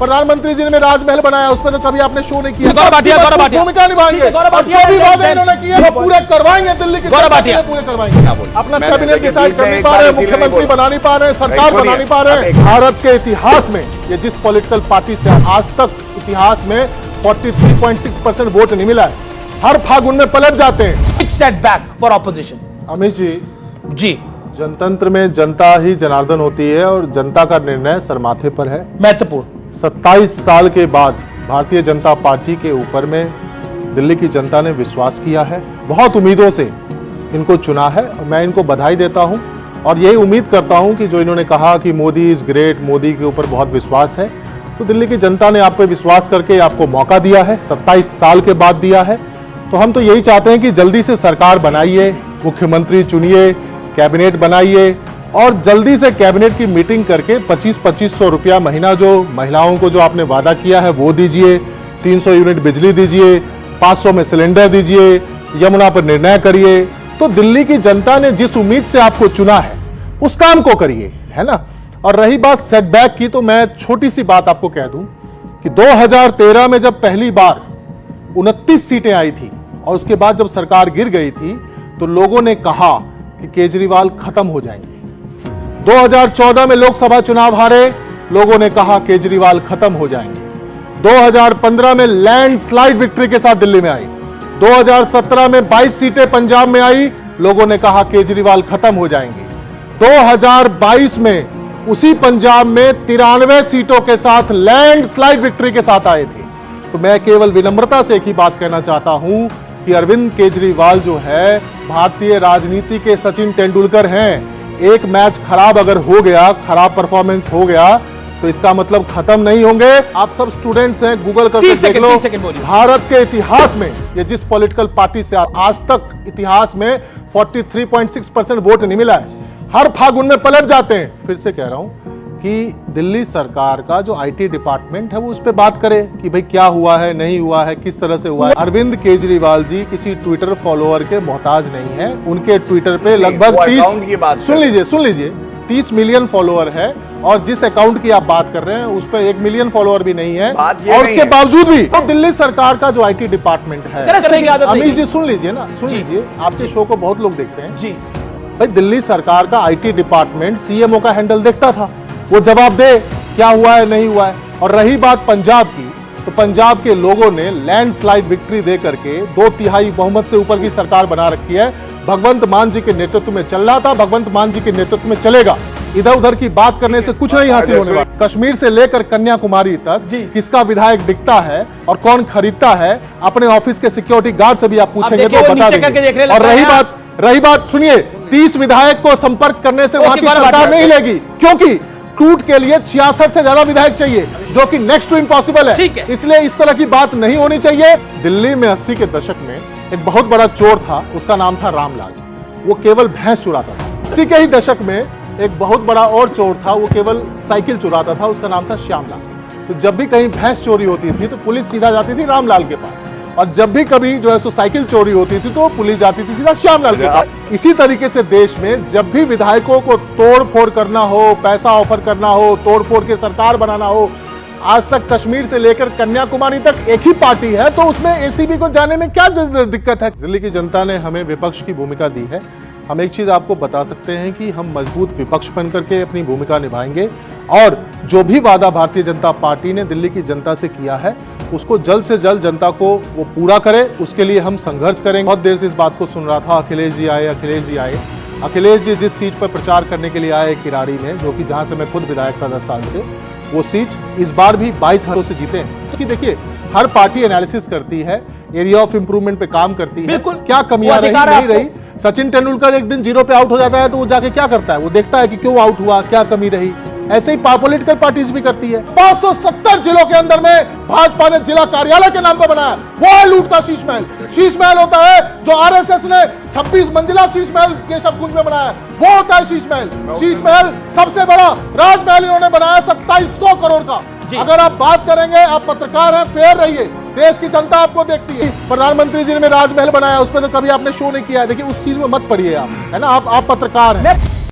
प्रधानमंत्री जी ने राजमहल बनाया, उस पर तो कभी आपने शो नहीं किया। भूमिका निभाएंगे, जो भी वादे इन्होंने किए वो पूरे करवाएंगे, दिल्ली के पूरे करवाएंगे। अपना कैबिनेट डिसाइड कर नहीं पा रहे, मुख्यमंत्री बना नहीं पा रहे, सरकार बना नहीं पा रहे। भारत के इतिहास में ये जिस पॉलिटिकल पार्टी से आज तक इतिहास में 43.6% वोट नहीं मिला है, हर फागुन में पलट जाते हैं। Setback for opposition. Amit ji, जनतंत्र में जनता ही जनार्दन होती है और जनता का निर्णय सरमाथे पर है। महत्वपूर्ण 27 साल के बाद भारतीय जनता पार्टी के ऊपर में दिल्ली की जनता ने विश्वास किया है, बहुत उम्मीदों से इनको चुना है और मैं इनको बधाई देता हूं और यही उम्मीद करता हूं कि जो इन्होंने कहा कि मोदी इज ग्रेट, मोदी के ऊपर बहुत विश्वास है, तो दिल्ली की जनता ने आप पे विश्वास करके आपको मौका दिया है, 27 साल के बाद दिया है। तो हम तो यही चाहते हैं कि जल्दी से सरकार बनाइए, मुख्यमंत्री चुनिए, कैबिनेट बनाइए और जल्दी से कैबिनेट की मीटिंग करके 2500 रुपया महीना जो महिलाओं को जो आपने वादा किया है वो दीजिए, 300 यूनिट बिजली दीजिए, 500 में सिलेंडर दीजिए, यमुना पर निर्णय करिए। तो दिल्ली की जनता ने जिस उम्मीद से आपको चुना है उस काम को करिए, है ना। और रही बात सेटबैक की, तो मैं छोटी सी बात आपको कह दूं कि 2013 में जब पहली बार 29 सीटें आई थी और उसके बाद जब सरकार गिर गई थी तो लोगों ने कहा कि केजरीवाल खत्म हो जाएंगे। 2014 में लोकसभा चुनाव हारे, लोगों ने कहा केजरीवाल खत्म हो जाएंगे। 2015 में लैंडस्लाइड विक्ट्री के साथ दिल्ली में आई। 2017 में 22 सीटें पंजाब में आई, लोगों ने कहा केजरीवाल खत्म हो जाएंगे। 2022 में उसी पंजाब में 93 सीटों के साथ लैंडस्लाइड विक्ट्री के साथ आए थे। तो मैं केवल विनम्रता से एक ही बात कहना चाहता हूं कि अरविंद केजरीवाल जो है भारतीय राजनीति के सचिन तेंदुलकर हैं। एक मैच खराब अगर हो गया, खराब परफॉर्मेंस हो गया तो इसका मतलब खत्म नहीं होंगे। आप सब स्टूडेंट्स हैं, गूगल करके देख लो, भारत के इतिहास में ये जिस पॉलिटिकल पार्टी से आज तक इतिहास में 43.6% वोट नहीं मिला है, हर फागुन में पलट जाते हैं। फिर से कह रहा हूं कि दिल्ली सरकार का जो आईटी डिपार्टमेंट है वो उस पर बात करे कि भाई क्या हुआ है, नहीं हुआ है, किस तरह से हुआ है। अरविंद केजरीवाल जी किसी ट्विटर फॉलोअर के मोहताज नहीं है। उनके ट्विटर पे लगभग 30 सुन लीजिए 30 मिलियन फॉलोअर है और जिस अकाउंट की आप बात कर रहे हैं उस पर 1 मिलियन फॉलोअर भी नहीं है। और उसके बावजूद भी तो दिल्ली सरकार का जो आईटी डिपार्टमेंट है, अमित जी सुन लीजिए ना, सुन लीजिए, आपके शो को बहुत लोग देखते हैं जी। भाई दिल्ली सरकार का आईटी डिपार्टमेंट सीएमओ का हैंडल देखता था, वो जवाब दे क्या हुआ है, नहीं हुआ है। और रही बात पंजाब की, तो पंजाब के लोगों ने लैंडस्लाइड विक्ट्री दे करके 2/3 बहुमत से ऊपर की सरकार बना रखी है। भगवंत मान जी के नेतृत्व में चल रहा था, भगवंत मान जी के नेतृत्व में चलेगा। इधर उधर की बात करने से कुछ नहीं हासिल होने वाला। कश्मीर से लेकर कन्याकुमारी तक किसका विधायक बिकता है और कौन खरीदता है, अपने ऑफिस के सिक्योरिटी गार्ड से भी आप पूछेंगे तो बता देंगे। और रही बात सुनिए, 30 विधायक को संपर्क करने से वहां की सरकार नहीं लेगी, क्योंकि टूट के लिए 66 से ज्यादा विधायक चाहिए, जो कि नेक्स्ट टू इम्पॉसिबल है। इसलिए इस तरह की बात नहीं होनी चाहिए। दिल्ली में 80 के दशक में एक बहुत बड़ा चोर था, उसका नाम था रामलाल। वो केवल भैंस चुराता था। 80 के ही दशक में एक बहुत बड़ा और चोर था, वो केवल साइकिल चुराता था, उसका नाम था श्यामलाल। तो जब भी कहीं भैंस चोरी होती थी तो पुलिस सीधा जाती थी रामलाल के पास, और जब भी कभी जो है सो साइकिल चोरी होती थी तो पुलिस जाती थी सीधा श्यामलाल के पास। इसी तरीके से देश में जब भी विधायकों को तोड़ फोड़ करना हो, पैसा ऑफर करना हो, तोड़ फोड़ के सरकार बनाना हो, आज तक कश्मीर से लेकर कन्याकुमारी तक एक ही पार्टी है, तो उसमें एसीबी को जाने में क्या दिक्कत है। दिल्ली की जनता ने हमें विपक्ष की भूमिका दी है। हम एक चीज आपको बता सकते हैं कि हम मजबूत विपक्ष बन करके अपनी भूमिका निभाएंगे और जो भी वादा भारतीय जनता पार्टी ने दिल्ली की जनता से किया है उसको जल्द से जल्द जनता को वो पूरा करे, उसके लिए हम संघर्ष करेंगे। बहुत देर से इस बात को सुन रहा था, अखिलेश जी आए, अखिलेश जी आए। अखिलेश जी जिस सीट पर प्रचार करने के लिए आए किराड़ी में, जो कि जहां से मैं खुद विधायक था 10 साल से, वो सीट इस बार भी 22 हाथों से जीते हैं। क्योंकि देखिए हर पार्टी एनालिसिस करती है, एरिया ऑफ इंप्रूवमेंट पे काम करती है, क्या कमियां रही नहीं रही। सचिन तेंदुलकर एक दिन 0 पे आउट हो जाता है तो वो जाके क्या करता है, वो देखता है कि क्यों आउट हुआ, क्या कमी रही। ऐसे ही पॉलिटिकल पार्टीज भी करती है। 570 जिलों के अंदर में भाजपा ने जिला कार्यालय के नाम पर बनाया, वो है लूट का शीश महल। शीश महल होता है जो आरएसएस ने 26 मंजिला शीश महल केशवकुंज में बनाया, वो होता है शीश महल। शीश महल सबसे बड़ा राजमहल इन्होंने बनाया 2700 करोड़ का। अगर आप बात करेंगे, आप पत्रकार हैं, फेयर रहिए, देश की जनता आपको देखती है। प्रधानमंत्री जी ने राजमहल बनाया, उस पर तो कभी आपने शो नहीं किया है। देखिए उस चीज में मत पड़िए आप, है ना, आप पत्रकार हैं।